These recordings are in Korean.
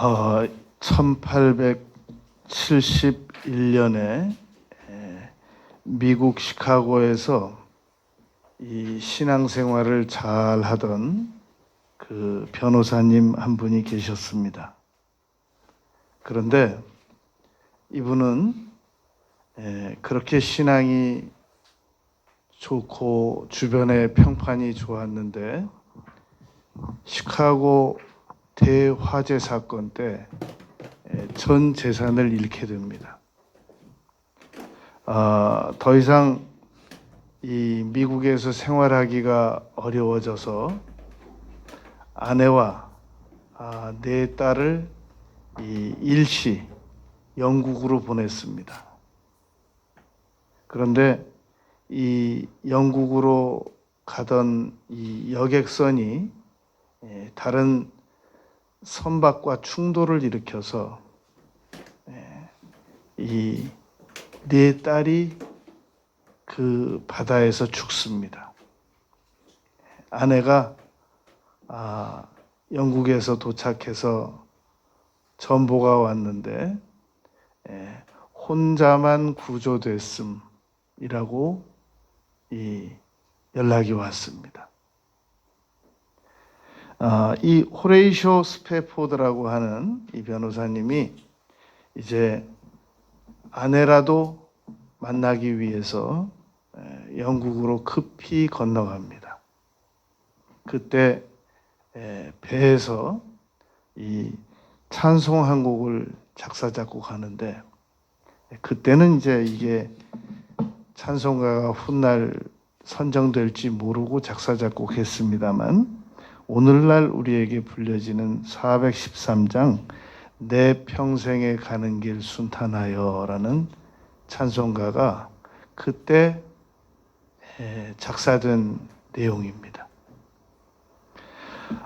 1871년에 미국 시카고에서 이 신앙생활을 잘 하던 그 변호사님 한 분이 계셨습니다. 그런데 이분은 그렇게 신앙이 좋고 주변의 평판이 좋았는데 시카고 대화재 사건 때 전 재산을 잃게 됩니다. 더 이상 이 미국에서 생활하기가 어려워져서 아내와 네 딸을 이 일시 영국으로 보냈습니다. 그런데 이 영국으로 가던 이 여객선이 다른 선박과 충돌을 일으켜서 이 네 딸이 그 바다에서 죽습니다. 아내가 영국에서 도착해서 전보가 왔는데 혼자만 구조됐음이라고 이 연락이 왔습니다. 이 호레이쇼 스패포드라고 하는 이 변호사님이 이제 아내라도 만나기 위해서 영국으로 급히 건너갑니다. 그때 배에서 이 찬송 한 곡을 작사 작곡하는데 그때는 이제 이게 찬송가가 훗날 선정될지 모르고 작사 작곡했습니다만 오늘날 우리에게 불려지는 413장 내 평생에 가는 길 순탄하여라는 찬송가가 그때 작사된 내용입니다.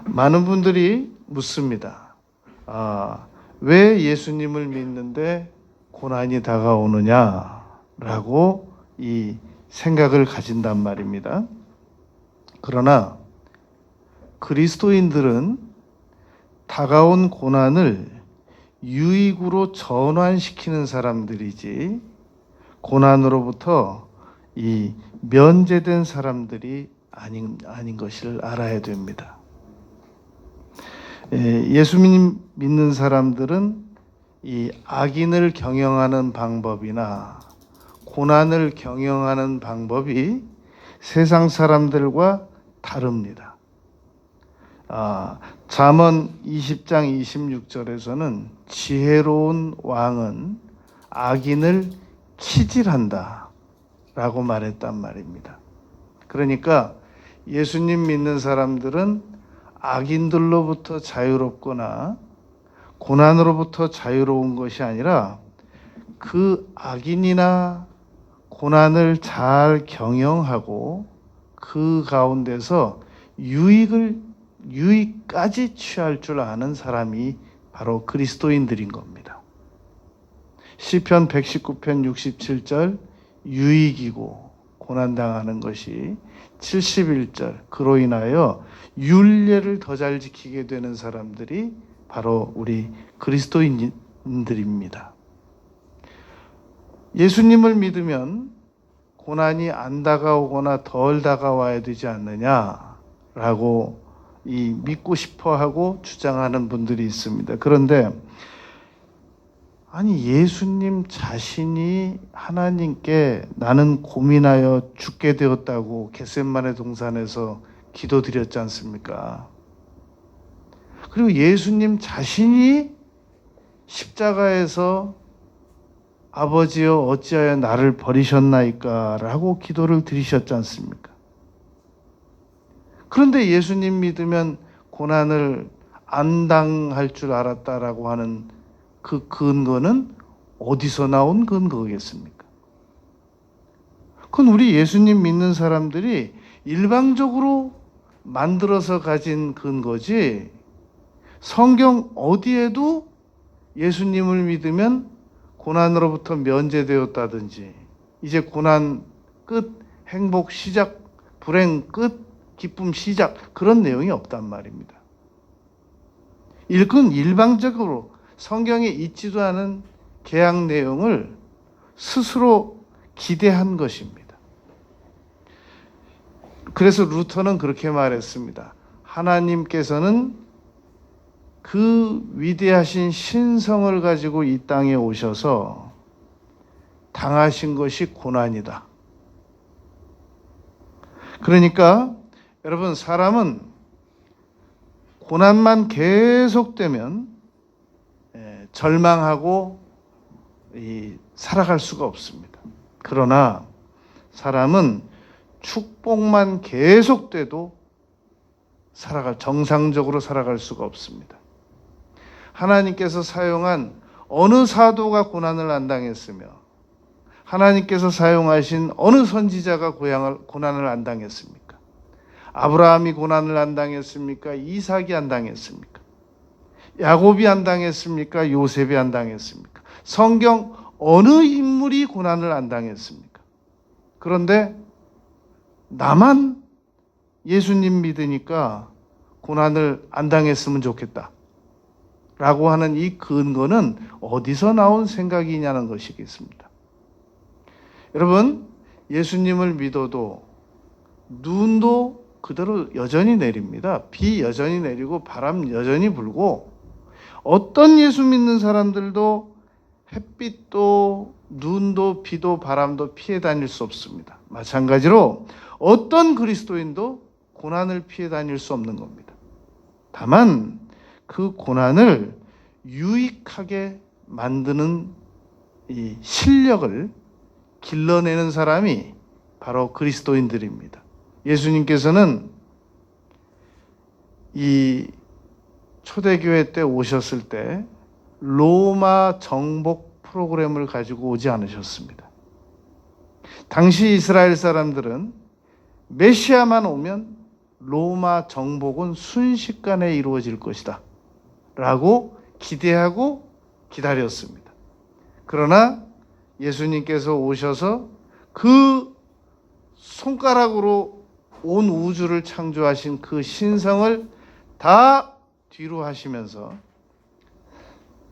많은 분들이 묻습니다. 왜 예수님을 믿는데 고난이 다가오느냐라고 이 생각을 가진단 말입니다. 그러나 그리스도인들은 다가온 고난을 유익으로 전환시키는 사람들이지 고난으로부터 이 면제된 사람들이 아닌 것을 알아야 됩니다. 예수님 믿는 사람들은 이 악인을 경영하는 방법이나 고난을 경영하는 방법이 세상 사람들과 다릅니다. 잠언 20장 26절에서는 지혜로운 왕은 악인을 키질한다 라고 말했단 말입니다. 그러니까 예수님 믿는 사람들은 악인들로부터 자유롭거나 고난으로부터 자유로운 것이 아니라 그 악인이나 고난을 잘 경영하고 그 가운데서 유익까지 취할 줄 아는 사람이 바로 그리스도인들인 겁니다. 시편 119편 67절 유익이고 고난당하는 것이 71절 그로 인하여 율례를 더 잘 지키게 되는 사람들이 바로 우리 그리스도인들입니다. 예수님을 믿으면 고난이 안 다가오거나 덜 다가와야 되지 않느냐라고 이 믿고 싶어하고 주장하는 분들이 있습니다. 그런데 아니 예수님 자신이 하나님께 나는 고민하여 죽게 되었다고 겟세마네 동산에서 기도드렸지 않습니까? 그리고 예수님 자신이 십자가에서 아버지여 어찌하여 나를 버리셨나이까 라고 기도를 드리셨지 않습니까? 그런데 예수님 믿으면 고난을 안 당할 줄 알았다라고 하는 그 근거는 어디서 나온 근거겠습니까? 그건 우리 예수님 믿는 사람들이 일방적으로 만들어서 가진 근거지 성경 어디에도 예수님을 믿으면 고난으로부터 면제되었다든지 이제 고난 끝, 행복 시작, 불행 끝, 기쁨 시작 그런 내용이 없단 말입니다. 일꾼 일방적으로 성경에 있지도 않은 계약 내용을 스스로 기대한 것입니다. 그래서 루터는 그렇게 말했습니다. 하나님께서는 그 위대하신 신성을 가지고 이 땅에 오셔서 당하신 것이 고난이다. 그러니까 여러분, 사람은 고난만 계속되면 절망하고 살아갈 수가 없습니다. 그러나 사람은 축복만 계속돼도 정상적으로 살아갈 수가 없습니다. 하나님께서 사용한 어느 사도가 고난을 안 당했으며 하나님께서 사용하신 어느 선지자가 고난을 안 당했습니까? 아브라함이 고난을 안 당했습니까? 이삭이 안 당했습니까? 야곱이 안 당했습니까? 요셉이 안 당했습니까? 성경 어느 인물이 고난을 안 당했습니까? 그런데 나만 예수님 믿으니까 고난을 안 당했으면 좋겠다 라고 하는 이 근거는 어디서 나온 생각이냐는 것이겠습니다. 여러분, 예수님을 믿어도 눈도 그대로 여전히 내립니다. 비 여전히 내리고 바람 여전히 불고, 어떤 예수 믿는 사람들도 햇빛도 눈도 비도 바람도 피해 다닐 수 없습니다. 마찬가지로 어떤 그리스도인도 고난을 피해 다닐 수 없는 겁니다. 다만 그 고난을 유익하게 만드는 이 실력을 길러내는 사람이 바로 그리스도인들입니다. 예수님께서는 이 초대교회 때 오셨을 때 로마 정복 프로그램을 가지고 오지 않으셨습니다. 당시 이스라엘 사람들은 메시아만 오면 로마 정복은 순식간에 이루어질 것이다 라고 기대하고 기다렸습니다. 그러나 예수님께서 오셔서 그 손가락으로 온 우주를 창조하신 그 신성을 다 뒤로 하시면서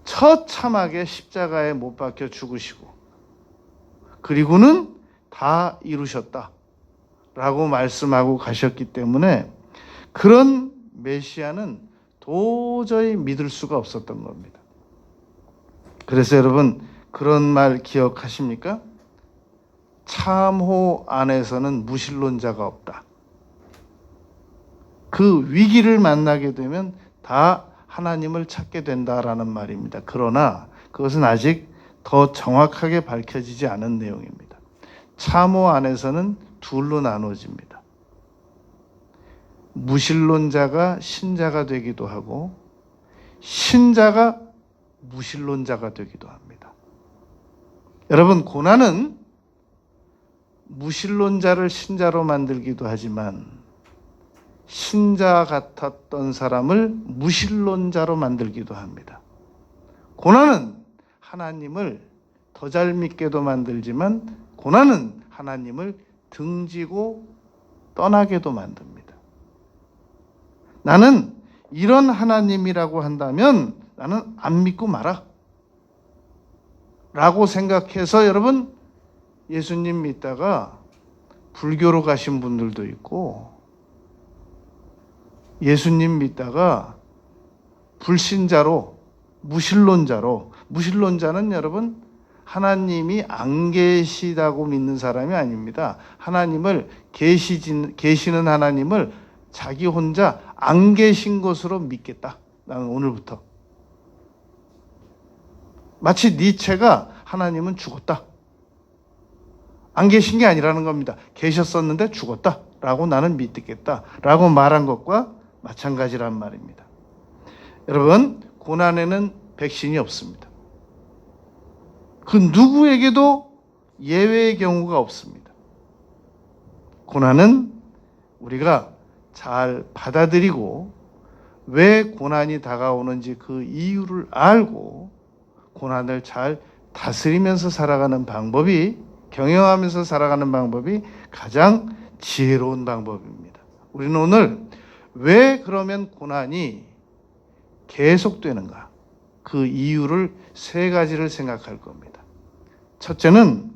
처참하게 십자가에 못 박혀 죽으시고, 그리고는 다 이루셨다 라고 말씀하고 가셨기 때문에 그런 메시아는 도저히 믿을 수가 없었던 겁니다. 그래서 여러분, 그런 말 기억하십니까? 참호 안에서는 무신론자가 없다. 그 위기를 만나게 되면 다 하나님을 찾게 된다라는 말입니다. 그러나 그것은 아직 더 정확하게 밝혀지지 않은 내용입니다. 참호 안에서는 둘로 나눠집니다. 무신론자가 신자가 되기도 하고 신자가 무신론자가 되기도 합니다. 여러분, 고난은 무신론자를 신자로 만들기도 하지만 신자 같았던 사람을 무신론자로 만들기도 합니다. 고난은 하나님을 더 잘 믿게도 만들지만 고난은 하나님을 등지고 떠나게도 만듭니다. 나는 이런 하나님이라고 한다면 나는 안 믿고 말아 라고 생각해서 여러분, 예수님 믿다가 불교로 가신 분들도 있고 예수님 믿다가 불신자로 무신론자는 여러분 하나님이 안 계시다고 믿는 사람이 아닙니다. 하나님을 계시는 하나님을 자기 혼자 안 계신 것으로 믿겠다. 나는 오늘부터. 마치 니체가 하나님은 죽었다. 안 계신 게 아니라는 겁니다. 계셨었는데 죽었다 라고 나는 믿겠다 라고 말한 것과 마찬가지란 말입니다. 여러분, 고난에는 백신이 없습니다. 그 누구에게도 예외의 경우가 없습니다. 고난은 우리가 잘 받아들이고 왜 고난이 다가오는지 그 이유를 알고 고난을 잘 다스리면서 살아가는 방법이, 경영하면서 살아가는 방법이 가장 지혜로운 방법입니다. 우리는 오늘 왜 그러면 고난이 계속되는가? 그 이유를 세 가지를 생각할 겁니다. 첫째는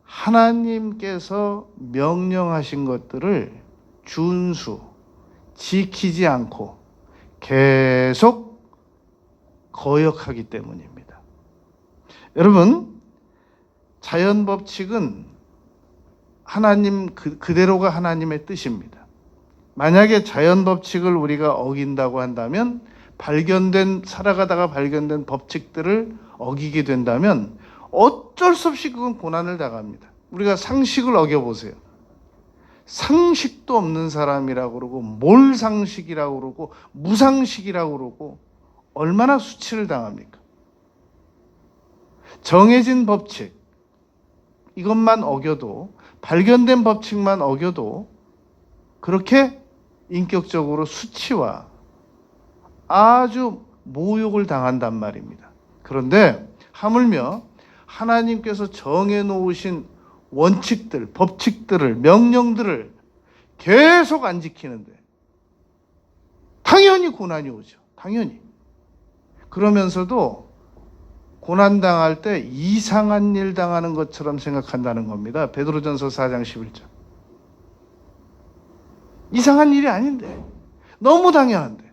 하나님께서 명령하신 것들을 준수, 지키지 않고 계속 거역하기 때문입니다. 여러분, 자연 법칙은 하나님 그대로가 하나님의 뜻입니다. 만약에 자연 법칙을 우리가 어긴다고 한다면 살아가다가 발견된 법칙들을 어기게 된다면 어쩔 수 없이 그건 고난을 당합니다. 우리가 상식을 어겨보세요. 상식도 없는 사람이라고 그러고 몰상식이라고 그러고 무상식이라고 그러고 얼마나 수치를 당합니까? 정해진 법칙, 이것만 어겨도, 발견된 법칙만 어겨도 그렇게 인격적으로 수치와 아주 모욕을 당한단 말입니다. 그런데 하물며 하나님께서 정해놓으신 원칙들, 법칙들을, 명령들을 계속 안 지키는데 당연히 고난이 오죠. 당연히. 그러면서도 고난당할 때 이상한 일 당하는 것처럼 생각한다는 겁니다. 베드로전서 4장 11절. 이상한 일이 아닌데, 너무 당연한데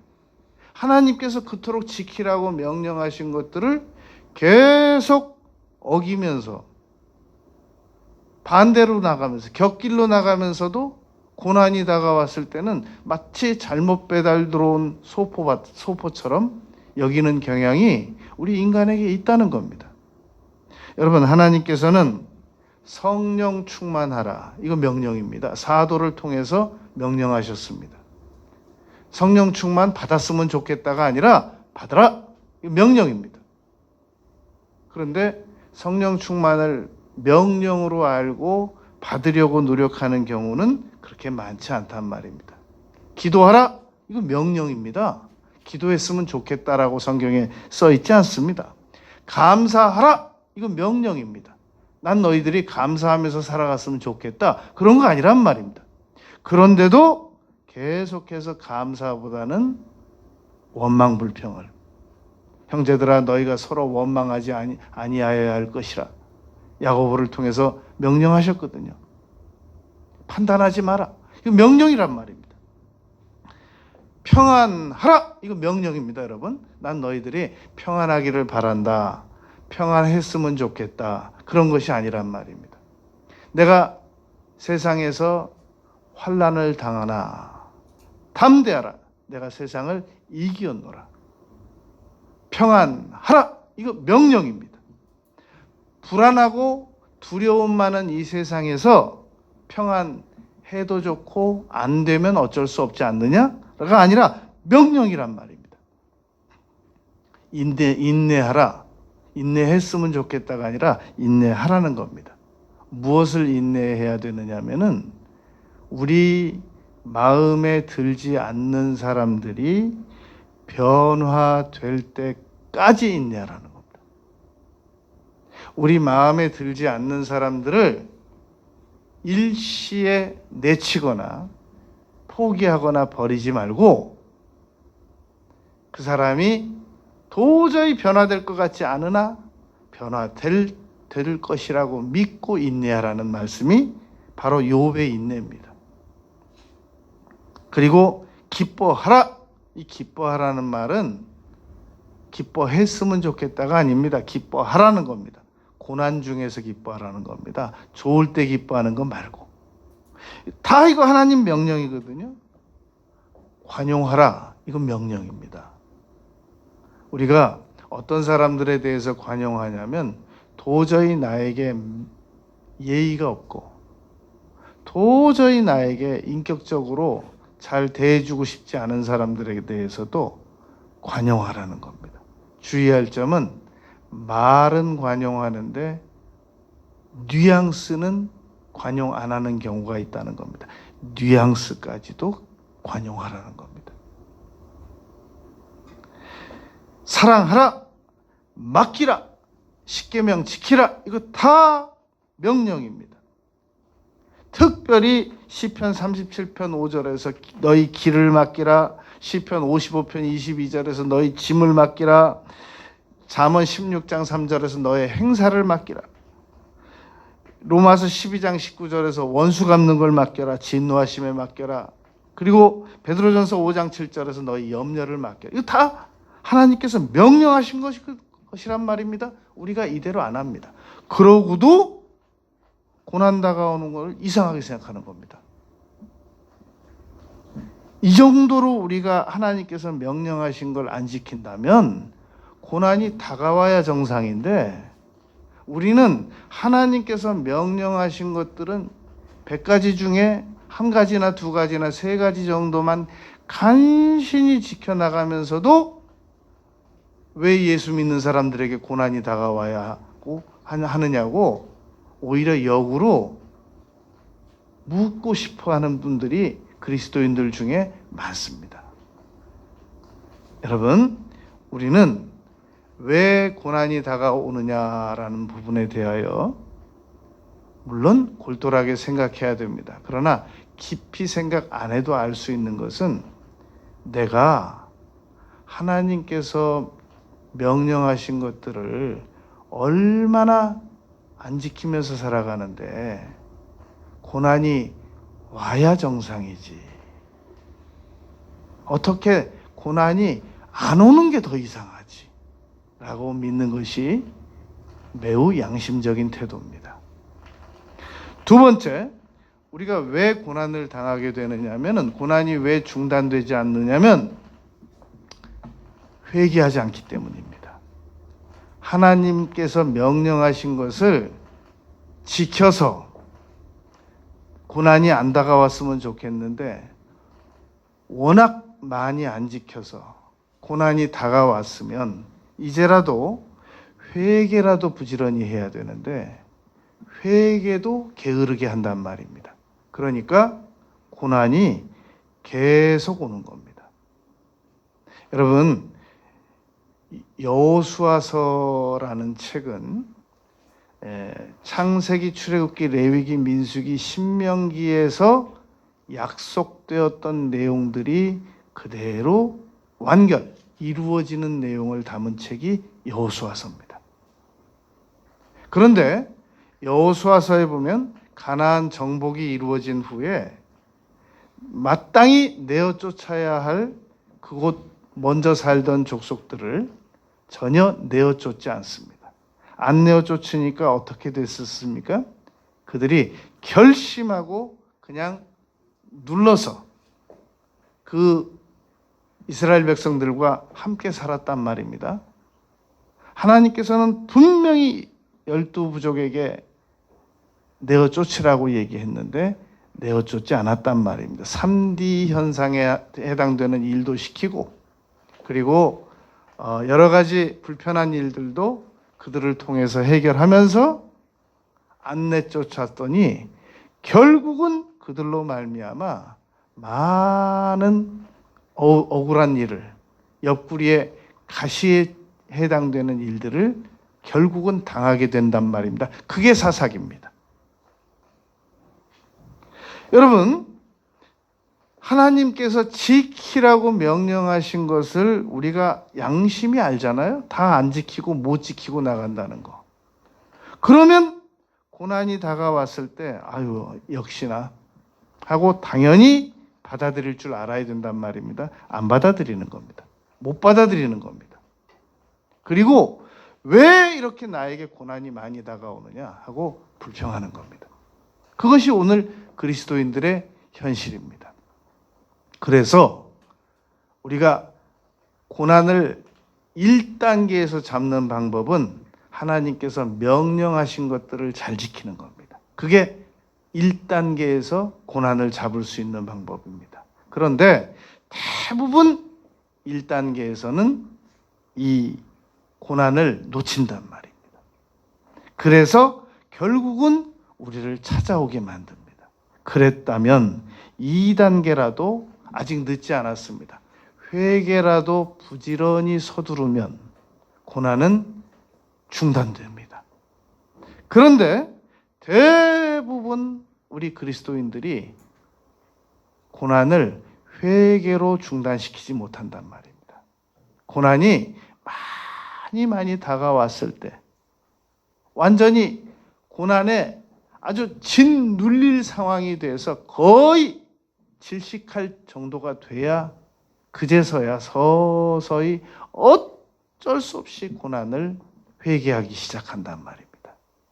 하나님께서 그토록 지키라고 명령하신 것들을 계속 어기면서 반대로 나가면서 곁길로 나가면서도 고난이 다가왔을 때는 마치 잘못 배달 들어온 소포처럼 여기는 경향이 우리 인간에게 있다는 겁니다. 여러분, 하나님께서는 성령 충만하라, 이거 명령입니다. 사도를 통해서 명령하셨습니다. 성령 충만 받았으면 좋겠다가 아니라 받으라, 이거 명령입니다. 그런데 성령 충만을 명령으로 알고 받으려고 노력하는 경우는 그렇게 많지 않단 말입니다. 기도하라, 이거 명령입니다. 기도했으면 좋겠다라고 성경에 써 있지 않습니다. 감사하라, 이거 명령입니다. 난 너희들이 감사하면서 살아갔으면 좋겠다, 그런 거 아니란 말입니다. 그런데도 계속해서 감사보다는 원망불평을, 형제들아 너희가 서로 원망하지 아니하여야 할 것이라 야고보를 통해서 명령하셨거든요. 판단하지 마라, 이거 명령이란 말입니다. 평안하라, 이거 명령입니다. 여러분, 난 너희들이 평안하기를 바란다, 평안했으면 좋겠다, 그런 것이 아니란 말입니다. 내가 세상에서 환난을 당하나 담대하라, 내가 세상을 이기었노라. 평안하라, 이거 명령입니다. 불안하고 두려움 많은 이 세상에서 평안해도 좋고 안 되면 어쩔 수 없지 않느냐가 아니라 명령이란 말입니다. 인내하라, 인내했으면 좋겠다가 아니라 인내하라는 겁니다. 무엇을 인내해야 되느냐면은 우리 마음에 들지 않는 사람들이 변화될 때까지 인내하라는 겁니다. 우리 마음에 들지 않는 사람들을 일시에 내치거나 포기하거나 버리지 말고 그 사람이 도저히 변화될 것 같지 않으나 변화될 것이라고 믿고 인내하라는 말씀이 바로 욥의 인내입니다. 그리고 기뻐하라, 이 기뻐하라는 말은 기뻐했으면 좋겠다가 아닙니다. 기뻐하라는 겁니다. 고난 중에서 기뻐하라는 겁니다. 좋을 때 기뻐하는 거 말고. 다 이거 하나님 명령이거든요. 관용하라, 이건 명령입니다. 우리가 어떤 사람들에 대해서 관용하냐면 도저히 나에게 예의가 없고 도저히 나에게 인격적으로 잘 대해주고 싶지 않은 사람들에 대해서도 관용하라는 겁니다. 주의할 점은 말은 관용하는데 뉘앙스는 관용 안 하는 경우가 있다는 겁니다. 뉘앙스까지도 관용하라는 겁니다. 사랑하라, 맡기라, 십계명 지키라, 이거 다 명령입니다. 특별히 시편 37편 5절에서 너희 길을 맡기라, 시편 55편 22절에서 너희 짐을 맡기라. 잠언 16장 3절에서 너의 행사를 맡기라. 로마서 12장 19절에서 원수 갚는 걸 맡겨라. 진노하심에 맡겨라. 그리고 베드로전서 5장 7절에서 너희 염려를 맡겨라. 이거 다 하나님께서 명령하신 것이란 말입니다. 우리가 이대로 안 합니다. 그러고도 고난 다가오는 걸 이상하게 생각하는 겁니다. 이 정도로 우리가 하나님께서 명령하신 걸 안 지킨다면 고난이 다가와야 정상인데, 우리는 하나님께서 명령하신 것들은 100가지 중에 한 가지나 두 가지나 세 가지 정도만 간신히 지켜나가면서도 왜 예수 믿는 사람들에게 고난이 다가와야 하느냐고 오히려 역으로 묻고 싶어하는 분들이 그리스도인들 중에 많습니다. 여러분, 우리는 왜 고난이 다가오느냐라는 부분에 대하여 물론 골똘하게 생각해야 됩니다. 그러나 깊이 생각 안 해도 알 수 있는 것은 내가 하나님께서 명령하신 것들을 얼마나 안 지키면서 살아가는데 고난이 와야 정상이지. 어떻게 고난이 안 오는 게 더 이상하지 라고 믿는 것이 매우 양심적인 태도입니다. 두 번째, 우리가 왜 고난을 당하게 되느냐면, 고난이 왜 중단되지 않느냐면 회개하지 않기 때문입니다. 하나님께서 명령하신 것을 지켜서 고난이 안 다가왔으면 좋겠는데 워낙 많이 안 지켜서 고난이 다가왔으면 이제라도 회개라도 부지런히 해야 되는데 회개도 게으르게 한단 말입니다. 그러니까 고난이 계속 오는 겁니다. 여러분, 여호수아서라는 책은 창세기, 출애굽기, 레위기, 민수기, 신명기에서 약속되었던 내용들이 그대로 완결 이루어지는 내용을 담은 책이 여호수아서입니다. 그런데 여호수아서에 보면 가나안 정복이 이루어진 후에 마땅히 내어 쫓아야 할 그곳 먼저 살던 족속들을 전혀 내어 쫓지 않습니다. 안 내어 쫓으니까 어떻게 됐었습니까? 그들이 결심하고 그냥 눌러서 그 이스라엘 백성들과 함께 살았단 말입니다. 하나님께서는 분명히 12부족에게 내어 쫓으라고 얘기했는데 내어 쫓지 않았단 말입니다. 3D 현상에 해당되는 일도 시키고, 그리고 여러 가지 불편한 일들도 그들을 통해서 해결하면서 안 내쫓았더니 결국은 그들로 말미암아 많은 억울한 일을, 옆구리에 가시에 해당되는 일들을 결국은 당하게 된단 말입니다. 그게 사사기입니다. 여러분, 하나님께서 지키라고 명령하신 것을 우리가 양심이 알잖아요. 다 안 지키고 못 지키고 나간다는 거. 그러면 고난이 다가왔을 때 아유 역시나 하고 당연히 받아들일 줄 알아야 된단 말입니다. 안 받아들이는 겁니다. 못 받아들이는 겁니다. 그리고 왜 이렇게 나에게 고난이 많이 다가오느냐 하고 불평하는 겁니다. 그것이 오늘 그리스도인들의 현실입니다. 그래서 우리가 고난을 1단계에서 잡는 방법은 하나님께서 명령하신 것들을 잘 지키는 겁니다. 그게 1단계에서 고난을 잡을 수 있는 방법입니다. 그런데 대부분 1단계에서는 이 고난을 놓친단 말입니다. 그래서 결국은 우리를 찾아오게 만듭니다. 그랬다면 2단계라도 아직 늦지 않았습니다. 회개라도 부지런히 서두르면 고난은 중단됩니다. 그런데 대부분 우리 그리스도인들이 고난을 회개로 중단시키지 못한단 말입니다. 고난이 많이 다가왔을 때, 완전히 고난에 아주 짓눌릴 상황이 돼서 거의 질식할 정도가 돼야 그제서야 서서히 어쩔 수 없이 고난을 회개하기 시작한단 말입니다.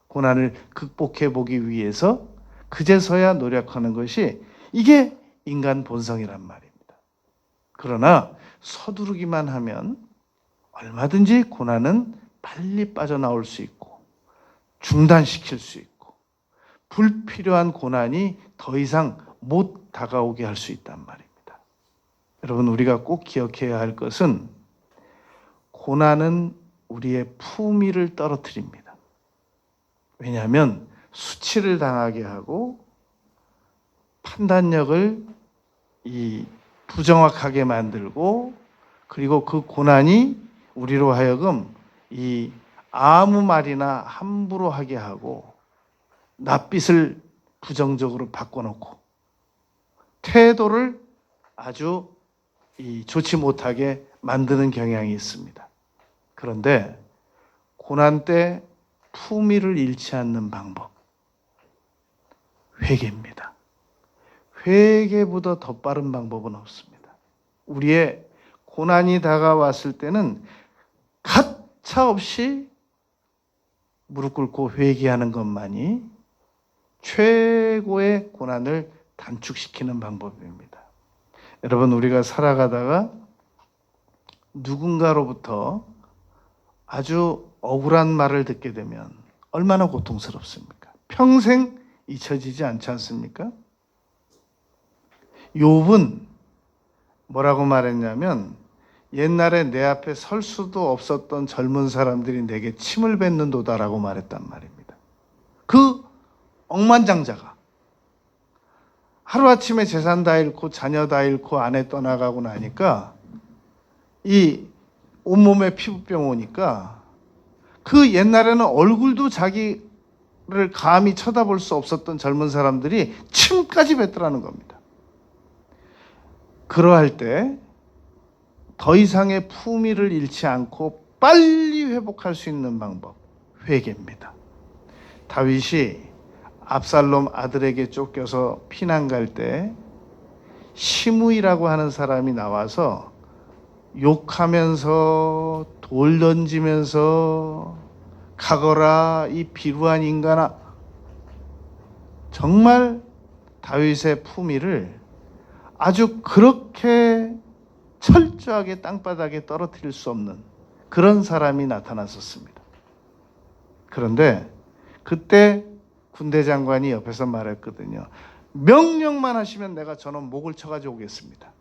고난을 극복해 보기 위해서 그제서야 노력하는 것이 이게 인간 본성이란 말입니다. 그러나 서두르기만 하면 얼마든지 고난은 빨리 빠져나올 수 있고 중단시킬 수 있고 불필요한 고난이 더 이상 못 다가오게 할 수 있단 말입니다. 여러분, 우리가 꼭 기억해야 할 것은 고난은 우리의 품위를 떨어뜨립니다. 왜냐하면 수치를 당하게 하고 판단력을 부정확하게 만들고, 그리고 그 고난이 우리로 하여금 아무 말이나 함부로 하게 하고 낯빛을 부정적으로 바꿔놓고 태도를 아주 좋지 못하게 만드는 경향이 있습니다. 그런데 고난 때 품위를 잃지 않는 방법, 회개입니다. 회개보다 더 빠른 방법은 없습니다. 우리의 고난이 다가왔을 때는 가차없이 무릎 꿇고 회개하는 것만이 최고의 고난을 단축시키는 방법입니다. 여러분, 우리가 살아가다가 누군가로부터 아주 억울한 말을 듣게 되면 얼마나 고통스럽습니까? 평생 잊혀지지 않지 않습니까? 욥은 뭐라고 말했냐면, 옛날에 내 앞에 설 수도 없었던 젊은 사람들이 내게 침을 뱉는도다라고 말했단 말입니다. 그 억만장자가 하루아침에 재산 다 잃고 자녀 다 잃고 아내 떠나가고 나니까 이 온몸에 피부병 오니까 그 옛날에는 얼굴도 자기를 감히 쳐다볼 수 없었던 젊은 사람들이 침까지 뱉더라는 겁니다. 그러할 때 더 이상의 품위를 잃지 않고 빨리 회복할 수 있는 방법, 회개입니다. 다윗이 압살롬 아들에게 쫓겨서 피난 갈 때 시므이라고 하는 사람이 나와서 욕하면서 돌 던지면서 가거라 이 비루한 인간아, 정말 다윗의 품위를 아주 그렇게 철저하게 땅바닥에 떨어뜨릴 수 없는 그런 사람이 나타났었습니다. 그런데 그때 군대 장관이 옆에서 말했거든요. 명령만 하시면 내가 저놈 목을 쳐가지고 오겠습니다.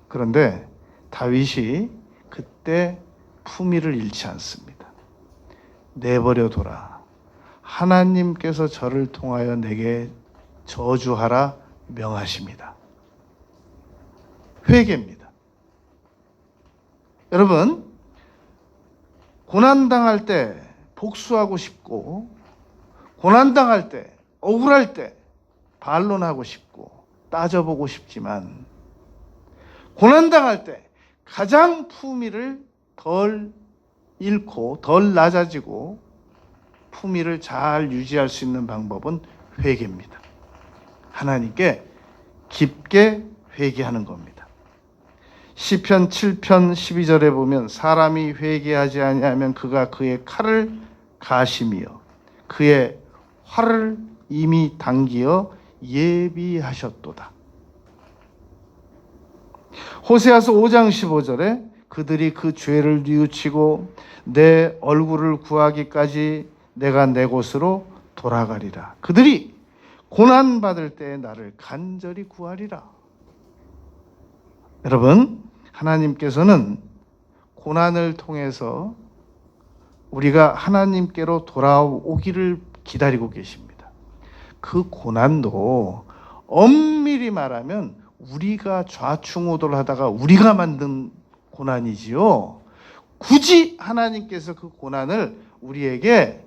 그런데 다윗이 그때 품위를 잃지 않습니다. 내버려둬라. 하나님께서 저를 통하여 내게 저주하라 명하십니다. 회개입니다. 여러분, 고난당할 때 복수하고 싶고, 고난당할 때, 억울할 때 반론하고 싶고 따져보고 싶지만, 고난당할 때 가장 품위를 덜 잃고 덜 낮아지고 품위를 잘 유지할 수 있는 방법은 회개입니다. 하나님께 깊게 회개하는 겁니다. 시편 7편 12절에 보면 사람이 회개하지 아니하면 그가 그의 칼을 가시며 그의 활을 이미 당기어 예비하셨도다. 호세아서 5장 15절에 그들이 그 죄를 뉘우치고 내 얼굴을 구하기까지 내가 내 곳으로 돌아가리라. 그들이 고난받을 때에 나를 간절히 구하리라. 여러분, 하나님께서는 고난을 통해서 우리가 하나님께로 돌아오기를 기다리고 계십니다. 그 고난도 엄밀히 말하면 우리가 좌충우돌하다가 우리가 만든 고난이지요. 굳이 하나님께서 그 고난을 우리에게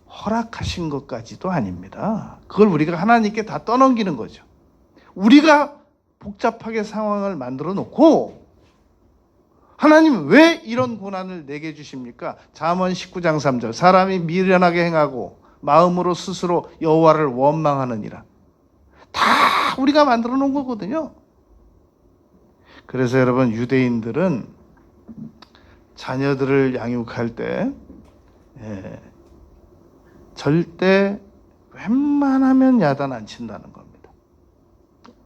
허락하신 것까지도 아닙니다. 그걸 우리가 하나님께 다 떠넘기는 거죠. 우리가 복잡하게 상황을 만들어 놓고 하나님 왜 이런 고난을 내게 주십니까? 잠언 19장 3절 사람이 미련하게 행하고 마음으로 스스로 여호와를 원망하느니라. 다 우리가 만들어 놓은 거거든요. 그래서 여러분, 유대인들은 자녀들을 양육할 때 절대 웬만하면 야단 안 친다는 겁니다.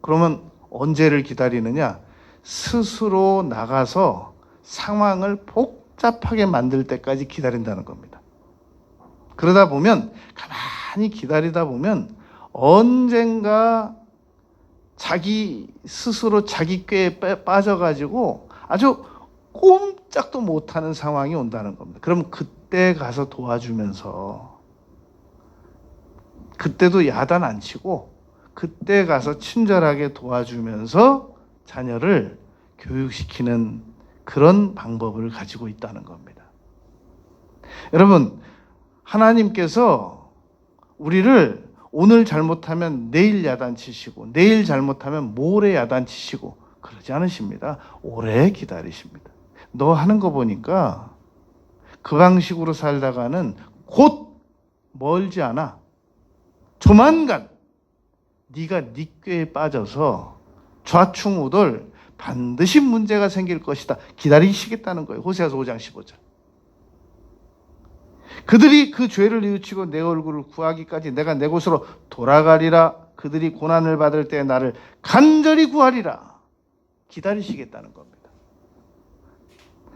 그러면 언제를 기다리느냐? 스스로 나가서 상황을 복잡하게 만들 때까지 기다린다는 겁니다. 그러다 보면, 가만히 기다리다 보면 언젠가 자기 스스로 자기 꾀에 빠져가지고 아주 꼼짝도 못하는 상황이 온다는 겁니다. 그럼 그때 가서 도와주면서, 그때도 야단 안 치고 그때 가서 친절하게 도와주면서 자녀를 교육시키는 그런 방법을 가지고 있다는 겁니다. 여러분, 하나님께서 우리를 오늘 잘못하면 내일 야단치시고 내일 잘못하면 모레 야단치시고 그러지 않으십니다. 오래 기다리십니다. 너 하는 거 보니까 그 방식으로 살다가는 곧 멀지 않아. 조만간 네가 네 꾀에 빠져서 좌충우돌 반드시 문제가 생길 것이다. 기다리시겠다는 거예요. 호세아서 5장 15절. 그들이 그 죄를 뉘우치고 내 얼굴을 구하기까지 내가 내 곳으로 돌아가리라. 그들이 고난을 받을 때 나를 간절히 구하리라. 기다리시겠다는 겁니다.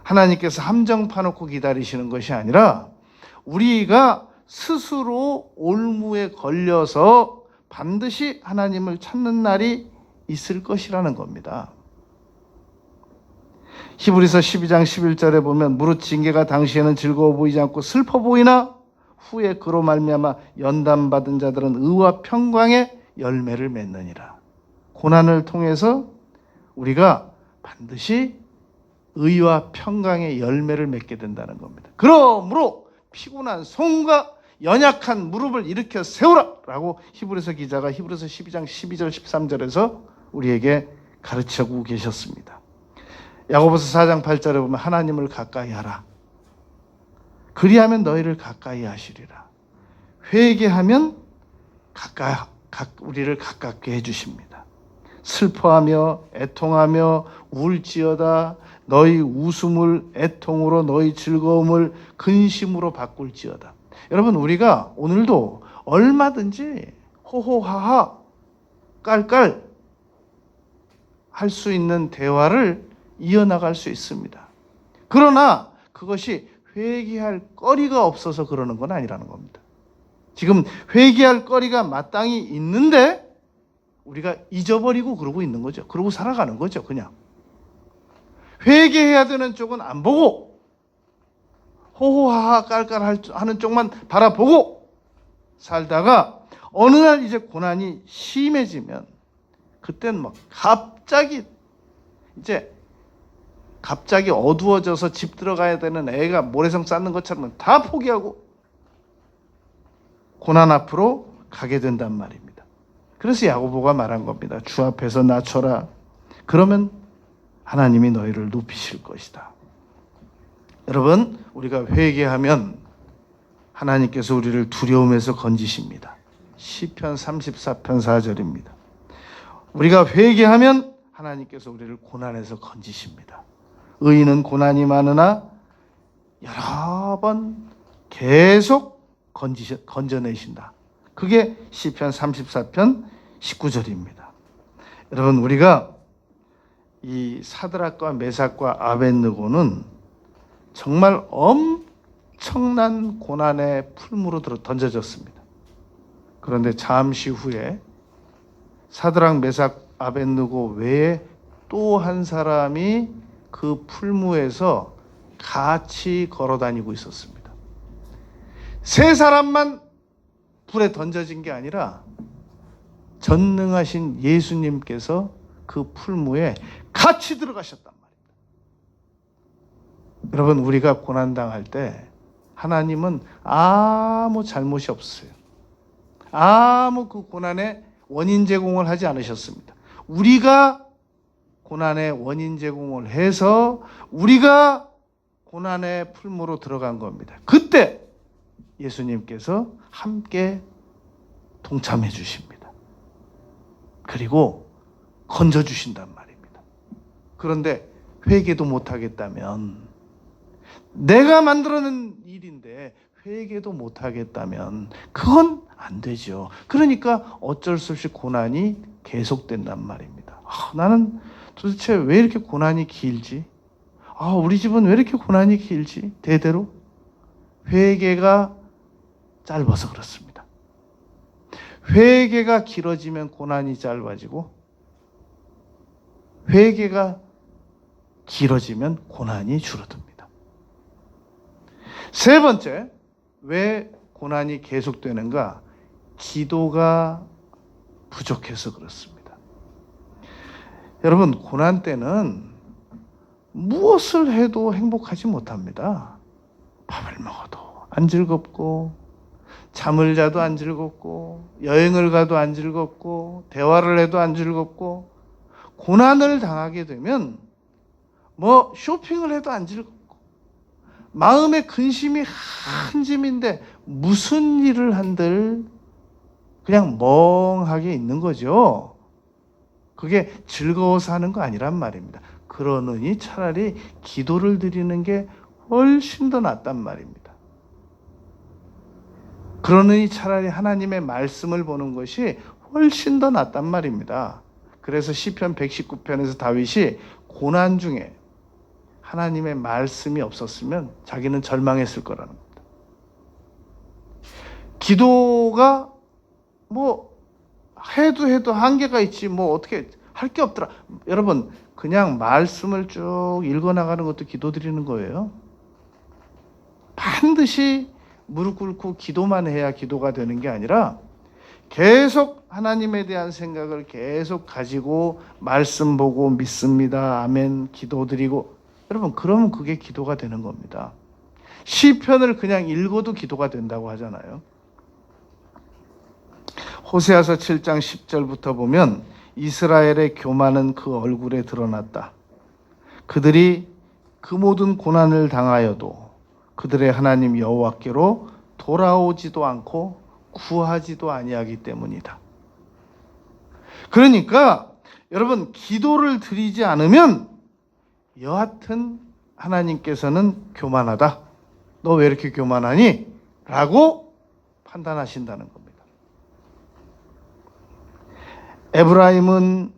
하나님께서 함정 파놓고 기다리시는 것이 아니라 우리가 스스로 올무에 걸려서 반드시 하나님을 찾는 날이 있을 것이라는 겁니다. 히브리서 12장 11절에 보면 무릇 징계가 당시에는 즐거워 보이지 않고 슬퍼 보이나 후에 그로 말미암아 연단받은 자들은 의와 평강의 열매를 맺느니라. 고난을 통해서 우리가 반드시 의와 평강의 열매를 맺게 된다는 겁니다. 그러므로 피곤한 손과 연약한 무릎을 일으켜 세우라 라고 히브리서 기자가 히브리서 12장 12절 13절에서 우리에게 가르치고 계셨습니다. 야고보서 4장 8절에 보면 하나님을 가까이 하라. 그리하면 너희를 가까이 하시리라. 회개하면 우리를 가깝게 해주십니다. 슬퍼하며 애통하며 울지어다. 너희 웃음을 애통으로 너희 즐거움을 근심으로 바꿀지어다. 여러분, 우리가 오늘도 얼마든지 호호하하 깔깔 할 수 있는 대화를 이어나갈 수 있습니다. 그러나 그것이 회개할 거리가 없어서 그러는 건 아니라는 겁니다. 지금 회개할 거리가 마땅히 있는데 우리가 잊어버리고 그러고 있는 거죠. 그러고 살아가는 거죠. 그냥 회개해야 되는 쪽은 안 보고 호호하하 깔깔 하는 쪽만 바라보고 살다가 어느 날 이제 고난이 심해지면 그때는 막 갑자기 어두워져서 집 들어가야 되는 애가 모래성 쌓는 것처럼 다 포기하고 고난 앞으로 가게 된단 말입니다. 그래서 야고보가 말한 겁니다. 주 앞에서 낮춰라. 그러면 하나님이 너희를 높이실 것이다. 여러분, 우리가 회개하면 하나님께서 우리를 두려움에서 건지십니다. 시편 34편 4절입니다. 우리가 회개하면 하나님께서 우리를 고난에서 건지십니다. 의인은 고난이 많으나 여러 번 계속 건져내신다. 그게 시편 34편 19절입니다. 여러분, 우리가 이 사드락과 메삭과 아벳느고는 정말 엄청난 고난의 풀무로 던져졌습니다. 그런데 잠시 후에 사드락, 메삭, 아벳느고 외에 또 한 사람이 그 풀무에서 같이 걸어 다니고 있었습니다. 세 사람만 불에 던져진 게 아니라 전능하신 예수님께서 그 풀무에 같이 들어가셨단 말입니다. 여러분, 우리가 고난당할 때 하나님은 아무 잘못이 없어요. 아무 그 고난의 원인 제공을 하지 않으셨습니다. 우리가 고난의 원인 제공을 해서 우리가 고난의 풀무로 들어간 겁니다. 그때 예수님께서 함께 동참해 주십니다. 그리고 건져 주신단 말입니다. 그런데 회개도 못하겠다면, 내가 만들어낸 일인데 회개도 못하겠다면 그건 안 되죠. 그러니까 어쩔 수 없이 고난이 계속된단 말입니다. 나는 도대체 왜 이렇게 고난이 길지? 우리 집은 왜 이렇게 고난이 길지? 대대로 회개가 짧아서 그렇습니다. 회개가 길어지면 고난이 짧아지고, 회개가 길어지면 고난이 줄어듭니다. 세 번째, 왜 고난이 계속되는가? 기도가 부족해서 그렇습니다. 여러분, 고난 때는 무엇을 해도 행복하지 못합니다. 밥을 먹어도 안 즐겁고, 잠을 자도 안 즐겁고, 여행을 가도 안 즐겁고, 대화를 해도 안 즐겁고, 고난을 당하게 되면 쇼핑을 해도 안 즐겁고, 마음의 근심이 한 짐인데 무슨 일을 한들 그냥 멍하게 있는 거죠. 그게 즐거워서 하는 거 아니란 말입니다. 그러느니 차라리 기도를 드리는 게 훨씬 더 낫단 말입니다. 그러느니 차라리 하나님의 말씀을 보는 것이 훨씬 더 낫단 말입니다. 그래서 시편 119편에서 다윗이 고난 중에 하나님의 말씀이 없었으면 자기는 절망했을 거라는 겁니다. 기도가 해도 한계가 있지, 어떻게 할 게 없더라. 여러분, 그냥 말씀을 쭉 읽어나가는 것도 기도 드리는 거예요. 반드시 무릎 꿇고 기도만 해야 기도가 되는 게 아니라 계속 하나님에 대한 생각을 계속 가지고 말씀 보고 믿습니다, 아멘, 기도 드리고, 여러분, 그러면 그게 기도가 되는 겁니다. 시편을 그냥 읽어도 기도가 된다고 하잖아요. 호세아서 7장 10절부터 보면 이스라엘의 교만은 그 얼굴에 드러났다. 그들이 그 모든 고난을 당하여도 그들의 하나님 여호와께로 돌아오지도 않고 구하지도 아니하기 때문이다. 그러니까 여러분, 기도를 드리지 않으면 여하튼 하나님께서는 교만하다. 너 왜 이렇게 교만하니? 라고 판단하신다는 겁니다. 에브라임은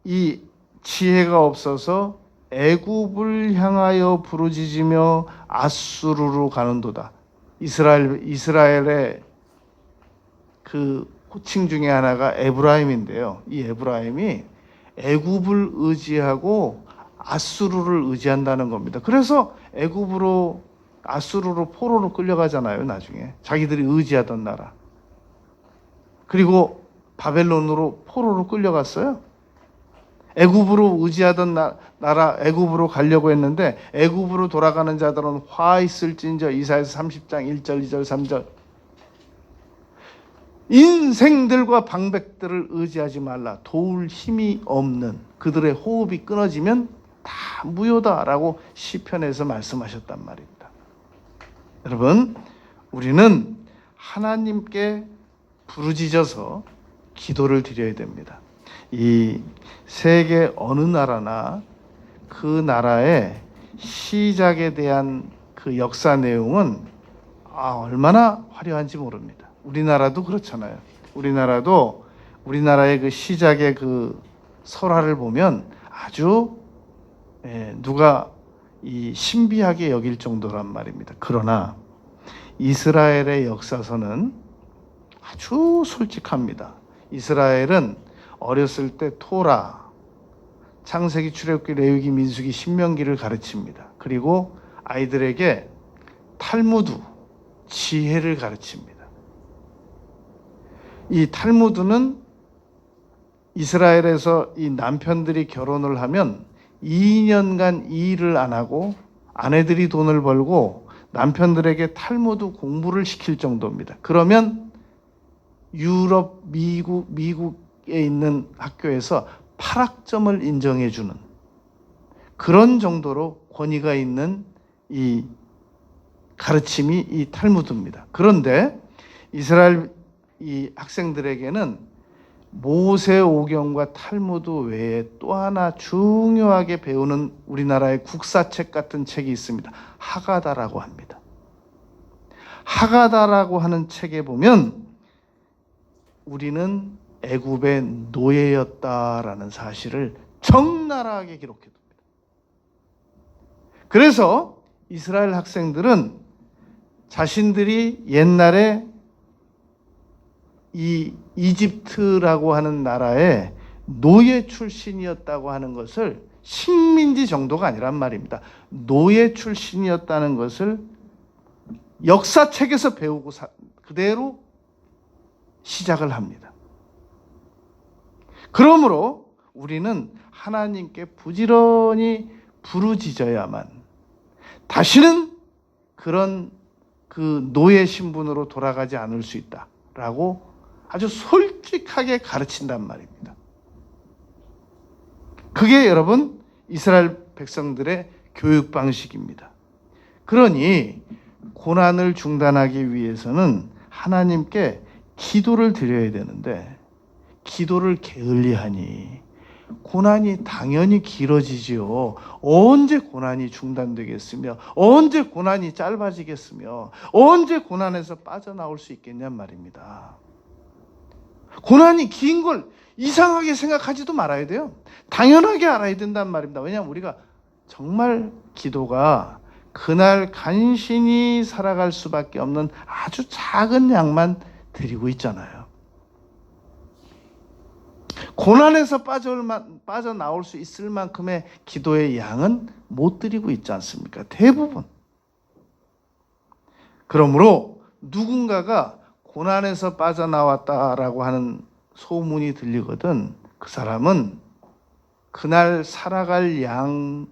이 지혜가 없어서 애굽을 향하여 부르짖으며 아수르로 가는도다. 이스라엘의 그 호칭 중에 하나가 에브라임인데요. 이 에브라임이 애굽을 의지하고 아수르를 의지한다는 겁니다. 그래서 애굽으로, 아수르로, 포로로 끌려가잖아요. 나중에 자기들이 의지하던 나라. 그리고 바벨론으로 포로로 끌려갔어요. 애굽으로 의지하던 나라, 애굽으로 가려고 했는데 애굽으로 돌아가는 자들은 화 있을진저. 이사야서 30장 1절 2절 3절. 인생들과 방백들을 의지하지 말라. 도울 힘이 없는 그들의 호흡이 끊어지면 다 무효다라고 시편에서 말씀하셨단 말입니다. 여러분, 우리는 하나님께 부르짖어서 기도를 드려야 됩니다. 이 세계 어느 나라나 그 나라의 시작에 대한 그 역사 내용은 얼마나 화려한지 모릅니다. 우리나라도 그렇잖아요. 우리나라의 그 시작의 그 설화를 보면 아주 누가 이 신비하게 여길 정도란 말입니다. 그러나 이스라엘의 역사서는 아주 솔직합니다. 이스라엘은 어렸을 때 토라, 창세기, 출애굽기, 레위기, 민수기, 신명기를 가르칩니다. 그리고 아이들에게 탈무드, 지혜를 가르칩니다. 이 탈무드는 이스라엘에서 이 남편들이 결혼을 하면 2년간 일을 안 하고 아내들이 돈을 벌고 남편들에게 탈무드 공부를 시킬 정도입니다. 그러면 유럽, 미국에 있는 학교에서 파락점을 인정해 주는 그런 정도로 권위가 있는 이 가르침이 이 탈무드입니다. 그런데 이스라엘 이 학생들에게는 모세오경과 탈무드 외에 또 하나 중요하게 배우는 우리나라의 국사책 같은 책이 있습니다. 하가다라고 합니다. 하가다라고 하는 책에 보면 우리는 애굽의 노예였다라는 사실을 적나라하게 기록해둡니다. 그래서 이스라엘 학생들은 자신들이 옛날에 이 이집트라고 하는 나라의 노예 출신이었다고 하는 것을 식민지 정도가 아니란 말입니다. 노예 출신이었다는 것을 역사책에서 배우고 그대로 시작을 합니다. 그러므로 우리는 하나님께 부지런히 부르짖어야만 다시는 그런 그 노예 신분으로 돌아가지 않을 수 있다라고 아주 솔직하게 가르친단 말입니다. 그게 여러분 이스라엘 백성들의 교육 방식입니다. 그러니 고난을 중단하기 위해서는 하나님께 기도를 드려야 되는데 기도를 게을리하니 고난이 당연히 길어지지요. 언제 고난이 중단되겠으며 언제 고난이 짧아지겠으며 언제 고난에서 빠져나올 수 있겠냔 말입니다. 고난이 긴 걸 이상하게 생각하지도 말아야 돼요. 당연하게 알아야 된단 말입니다. 왜냐하면 우리가 정말 기도가 그날 간신히 살아갈 수밖에 없는 아주 작은 양만 드리고 있잖아요. 고난에서 빠져나올 수 있을 만큼의 기도의 양은 못 드리고 있지 않습니까? 대부분. 그러므로 누군가가 고난에서 빠져나왔다라고 하는 소문이 들리거든 그 사람은 그날 살아갈 양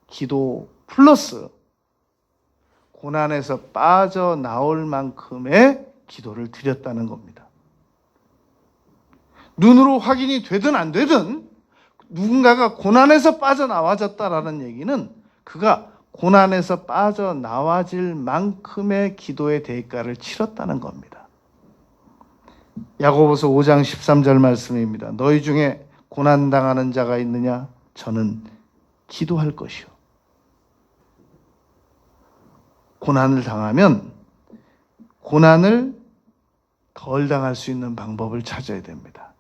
기도 플러스 고난에서 빠져나올 만큼의 기도를 드렸다는 겁니다. 눈으로 확인이 되든 안 되든 누군가가 고난에서 빠져나와졌다라는 얘기는 그가 고난에서 빠져나와질 만큼의 기도의 대가를 치렀다는 겁니다. 야고보서 5장 13절 말씀입니다. 너희 중에 고난당하는 자가 있느냐? 저는 기도할 것이요. 고난을 당하면 고난을 덜 당할 수 있는 방법을 찾아야 됩니다.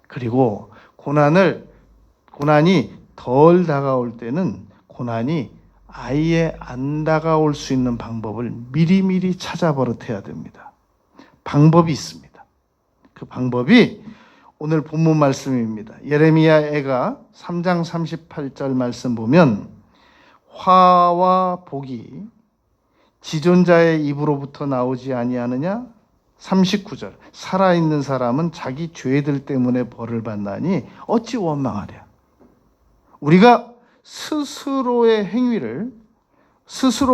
그리고 고난이 덜 다가올 때는 고난이 아예 안 다가올 수 있는 방법을 미리미리 찾아 버릇해야 됩니다. 방법이 있습니다. 그 방법이 오늘 본문 말씀입니다. 예레미야 애가 3장 38절 말씀 보면 화와 복이 지존자의 입으로부터 나오지 아니하느냐? 39절 살아있는 사람은 자기 죄들 때문에 벌을 받나니 어찌 원망하랴. 우리가 스스로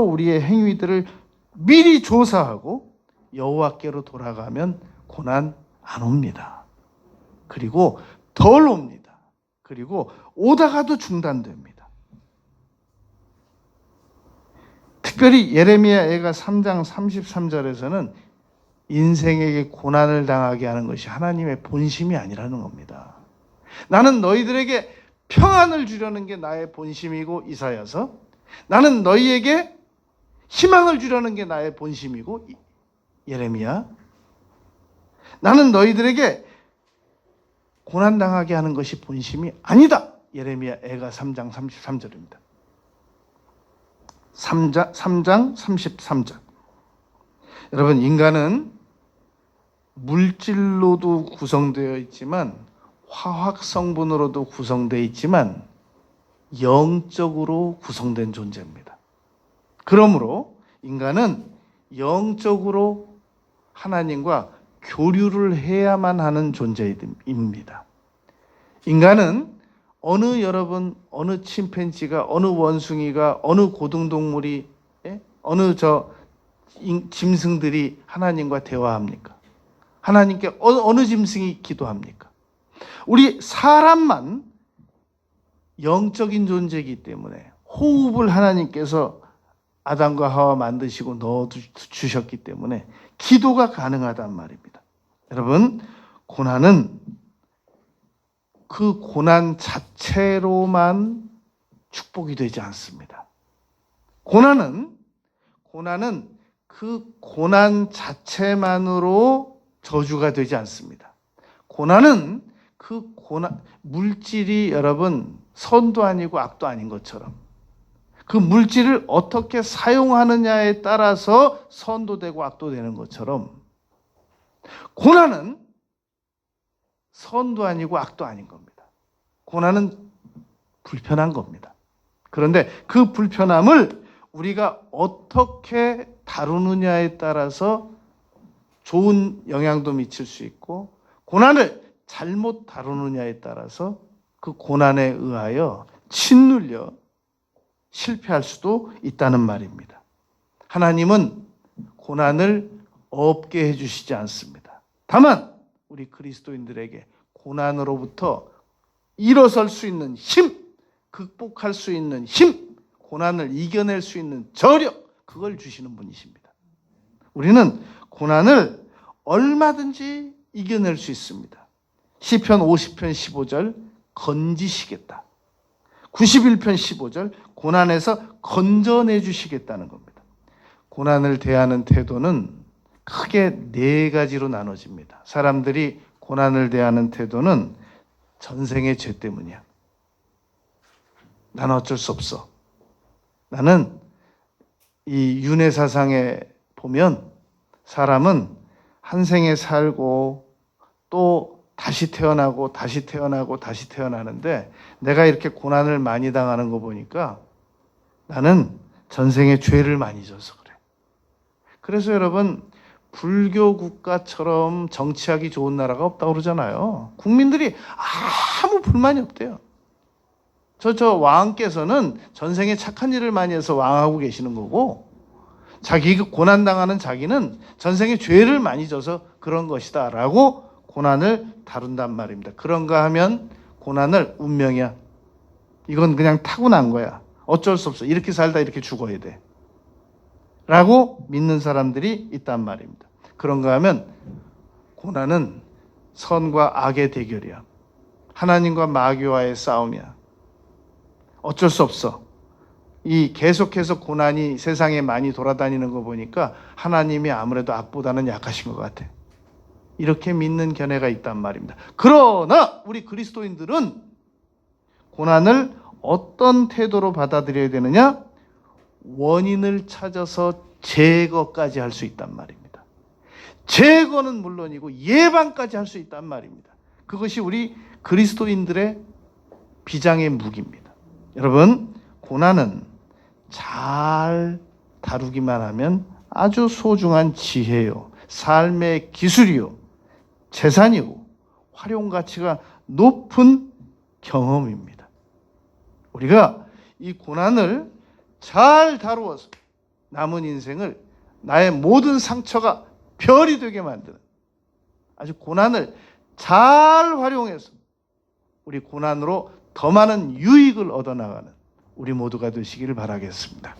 우리의 행위들을 미리 조사하고 여호와께로 돌아가면 고난 안 옵니다. 그리고 덜 옵니다. 그리고 오다가도 중단됩니다. 특별히 예레미야 애가 3장 33절에서는 인생에게 고난을 당하게 하는 것이 하나님의 본심이 아니라는 겁니다. 나는 너희들에게 평안을 주려는 게 나의 본심이고 이사야서, 나는 너희에게 희망을 주려는 게 나의 본심이고 예레미야, 나는 너희들에게 고난당하게 하는 것이 본심이 아니다. 예레미야 애가 3장 33절입니다. 3장 33절. 여러분, 인간은 물질로도 구성되어 있지만 화학 성분으로도 구성되어 있지만 영적으로 구성된 존재입니다. 그러므로 인간은 영적으로 하나님과 교류를 해야만 하는 존재입니다. 인간은 어느 침팬지가, 어느 원숭이가, 어느 고등동물이, 어느 짐승들이 하나님과 대화합니까? 하나님께 어느 짐승이 기도합니까? 우리 사람만 영적인 존재이기 때문에 호흡을 하나님께서 아담과 하와 만드시고 넣어 주셨기 때문에 기도가 가능하단 말입니다. 여러분, 고난은 그 고난 자체로만 축복이 되지 않습니다. 고난은 그 고난 자체만으로 저주가 되지 않습니다. 고난은 물질이 여러분 선도 아니고 악도 아닌 것처럼 그 물질을 어떻게 사용하느냐에 따라서 선도 되고 악도 되는 것처럼 고난은 선도 아니고 악도 아닌 겁니다. 고난은 불편한 겁니다. 그런데 그 불편함을 우리가 어떻게 다루느냐에 따라서 좋은 영향도 미칠 수 있고 고난을 잘못 다루느냐에 따라서 그 고난에 의하여 짓눌려 실패할 수도 있다는 말입니다. 하나님은 고난을 없게 해주시지 않습니다. 다만 우리 그리스도인들에게 고난으로부터 일어설 수 있는 힘, 극복할 수 있는 힘, 고난을 이겨낼 수 있는 저력, 그걸 주시는 분이십니다. 우리는 고난을 얼마든지 이겨낼 수 있습니다. 시편 50편 15절 건지시겠다. 91편 15절 고난에서 건져내 주시겠다는 겁니다. 고난을 대하는 태도는 크게 네 가지로 나눠집니다. 사람들이 고난을 대하는 태도는 전생의 죄 때문이야. 나는 어쩔 수 없어. 나는 이 윤회사상에 보면 사람은 한 생에 살고 또 다시 태어나고 다시 태어나고 다시 태어나는데 내가 이렇게 고난을 많이 당하는 거 보니까 나는 전생에 죄를 많이 져서 그래. 그래서 여러분 불교 국가처럼 정치하기 좋은 나라가 없다고 그러잖아요. 국민들이 아무 불만이 없대요. 저 왕께서는 전생에 착한 일을 많이 해서 왕하고 계시는 거고 자기가 고난당하는 자기는 전생에 죄를 많이 져서 그런 것이다 라고 고난을 다룬단 말입니다. 그런가 하면 고난을 운명이야. 이건 그냥 타고난 거야. 어쩔 수 없어. 이렇게 살다 이렇게 죽어야 돼. 라고 믿는 사람들이 있단 말입니다. 그런가 하면 고난은 선과 악의 대결이야. 하나님과 마귀와의 싸움이야. 어쩔 수 없어. 이 계속해서 고난이 세상에 많이 돌아다니는 거 보니까 하나님이 아무래도 악보다는 약하신 것 같아. 이렇게 믿는 견해가 있단 말입니다. 그러나 우리 그리스도인들은 고난을 어떤 태도로 받아들여야 되느냐? 원인을 찾아서 제거까지 할 수 있단 말입니다. 제거는 물론이고 예방까지 할 수 있단 말입니다. 그것이 우리 그리스도인들의 비장의 무기입니다. 여러분, 고난은 잘 다루기만 하면 아주 소중한 지혜요, 삶의 기술이요, 재산이고 활용 가치가 높은 경험입니다. 우리가 이 고난을 잘 다루어서 남은 인생을 나의 모든 상처가 별이 되게 만드는 아주 고난을 잘 활용해서 우리 고난으로 더 많은 유익을 얻어나가는 우리 모두가 되시기를 바라겠습니다.